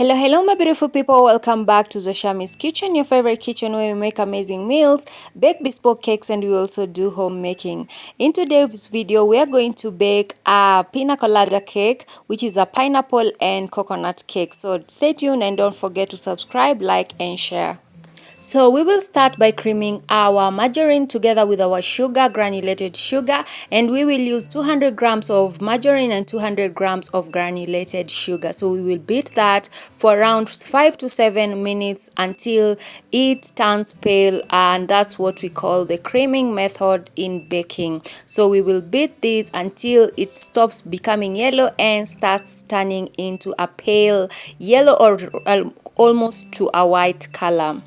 Hello my beautiful people, welcome back to Zoshami's Kitchen, your favorite kitchen where we make amazing meals, bake bespoke cakes, and we also do homemaking. In today's video we are going to bake a pina colada cake, which is a pineapple and coconut cake. So stay tuned and don't forget to subscribe, like and share. So we will start by creaming our margarine together with our sugar, granulated sugar, and we will use 200 grams of margarine and 200 grams of granulated sugar. So we will beat that for around 5 to 7 minutes until it turns pale, and that's what we call the creaming method in baking. So we will beat this until it stops becoming yellow and starts turning into a pale yellow or almost to a white color.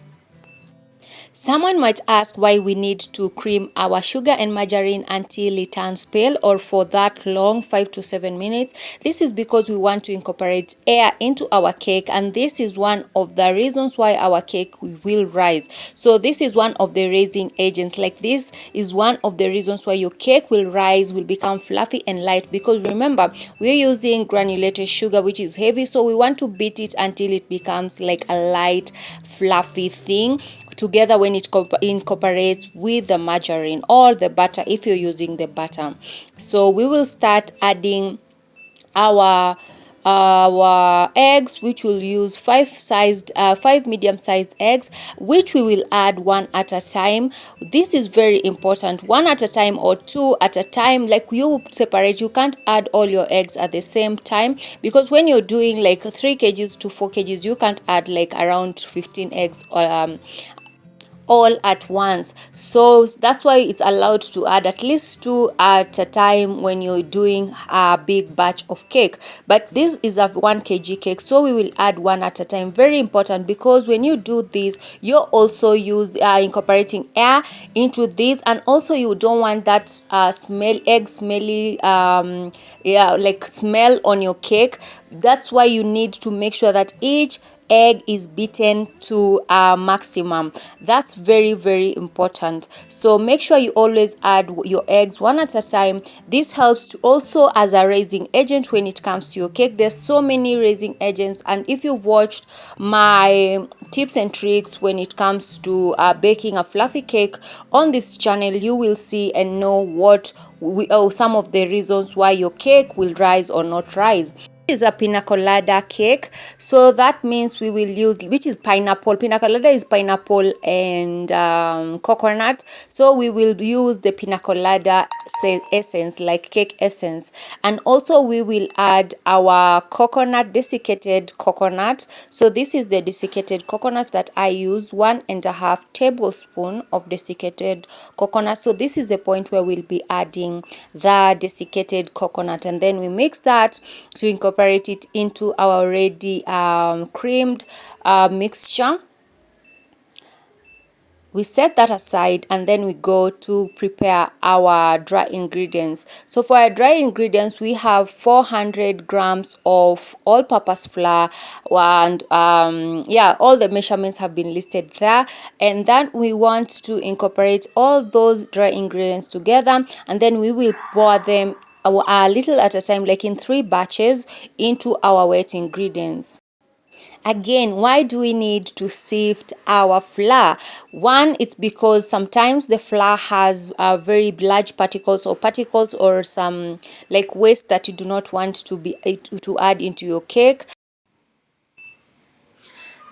Someone might ask why we need to cream our sugar and margarine until it turns pale or for that long, 5 to 7 minutes. This is because we want to incorporate air into our cake, and this is one of the reasons why our cake will rise. So this is one of the raising agents. Like, this is one of the reasons why your cake will rise, will become fluffy and light, because remember, we're using granulated sugar, which is heavy, so we want to beat it until it becomes like a light fluffy thing together when it incorporates with the margarine or the butter if you're using the butter. So we will start adding our eggs, which will use five medium-sized eggs, which we will add one at a time. This is very important, one at a time or two at a time. Like, you separate, you can't add all your eggs at the same time, because when you're doing like 3 kgs to 4 kgs, you can't add like around 15 eggs all at once. So that's why it's allowed to add at least 2 at a time when you're doing a big batch of cake. But this is a 1 kg cake, so we will add 1 at a time. Very important, because when you do this, you're also incorporating air into this, and also you don't want that smelly like smell on your cake. That's why you need to make sure that each egg is beaten to a maximum. That's very important. So make sure you always add your eggs 1 at a time. This helps to also as a raising agent when it comes to your cake. There's so many raising agents, and if you've watched my tips and tricks when it comes to baking a fluffy cake on this channel, you will see and know what some of the reasons why your cake will rise or not rise. Is a pina colada cake, so that means we will use, which is pineapple. Pina colada is pineapple and coconut, so we will use the pina colada essence, like cake essence, and also we will add our coconut, desiccated coconut. So this is the desiccated coconut that I use, 1.5 tablespoon of desiccated coconut. So this is the point where we'll be adding the desiccated coconut, and then we mix that to incorporate it into our already creamed mixture. We set that aside, and then we go to prepare our dry ingredients. So for our dry ingredients, we have 400 grams of all-purpose flour, and all the measurements have been listed there. And then we want to incorporate all those dry ingredients together, and then we will pour them a little at a time, like in 3 batches, into our wet ingredients. Again, why do we need to sift our flour? One, it's because sometimes the flour has very large particles or some like waste that you do not want to add into your cake.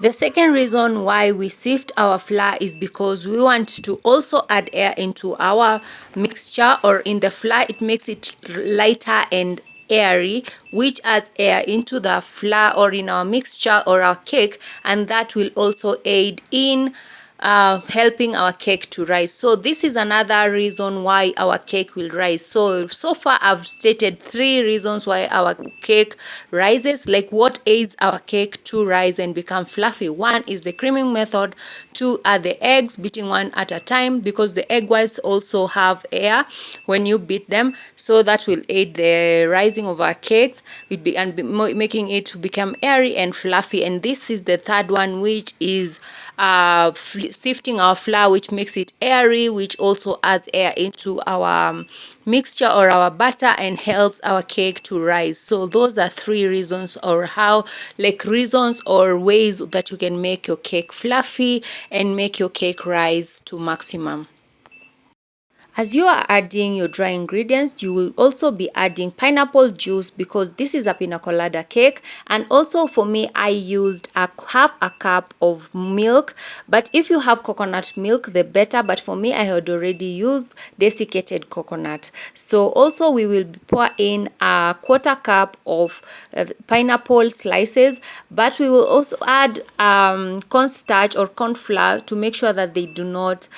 The second reason why we sift our flour is because we want to also add air into our mixture, or in the flour. It makes it lighter and airy, which adds air into the flour or in our mixture or our cake, and that will also aid in helping our cake to rise. So this is another reason why our cake will rise. So far I've stated 3 reasons why our cake rises, like what aids our cake to rise and become fluffy. 1 is the creaming method. 2 are the eggs, beating 1 at a time, because the egg whites also have air when you beat them, so that will aid the rising of our cakes and making it to become airy and fluffy. And this is the third one, which is sifting our flour, which makes it airy, which also adds air into our mixture or our batter and helps our cake to rise. So those are three reasons, or reasons or ways that you can make your cake fluffy and make your cake rise to maximum. As you are adding your dry ingredients, you will also be adding pineapple juice, because this is a pina colada cake. And also for me, I used half a cup of milk, but if you have coconut milk, the better. But for me, I had already used desiccated coconut. So also we will pour in a quarter cup of pineapple slices, but we will also add cornstarch or corn flour to make sure that they do not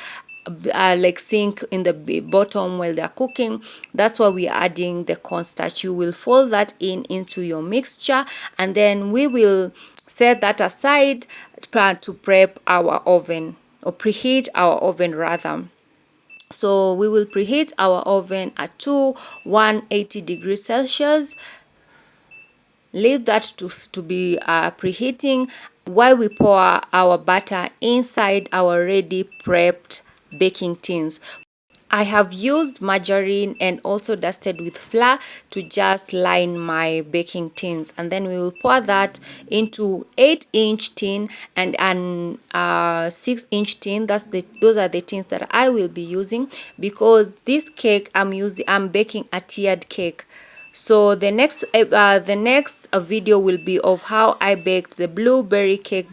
sink in the bottom while they're cooking. That's why we're adding the cornstarch. You will fold that into your mixture, and then we will set that aside to prep our oven, or preheat our oven rather. So we will preheat our oven at 180 degrees Celsius. Leave that to be preheating while we pour our batter inside our ready prepped baking tins. I have used margarine and also dusted with flour to just line my baking tins, and then we will pour that into 8-inch tin and an 6-inch tin. Those are the tins that I will be using, because this cake I'm baking a tiered cake. So the next video will be of how I baked the blueberry cake,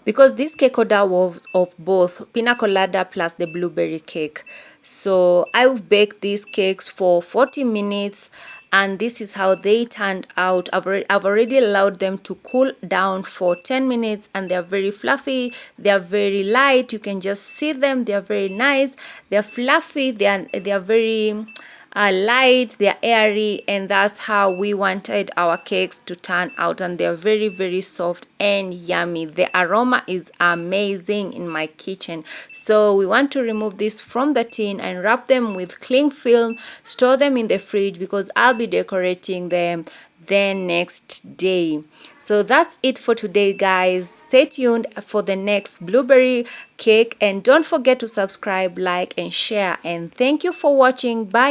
because this cake order was of both pina colada plus the blueberry cake. So I've baked these cakes for 40 minutes, and this is how they turned out. I've already allowed them to cool down for 10 minutes, and they're very fluffy, they're very light. You can just see them, they're very nice, they're fluffy, they're very light, they're airy, and that's how we wanted our cakes to turn out. And they're very, very soft and yummy. The aroma is amazing in my kitchen. So we want to remove this from the tin and wrap them with cling film, store them in the fridge, because I'll be decorating them the next day. So that's it for today, guys. Stay tuned for the next blueberry cake, and don't forget to subscribe, like, and share. And thank you for watching. Bye.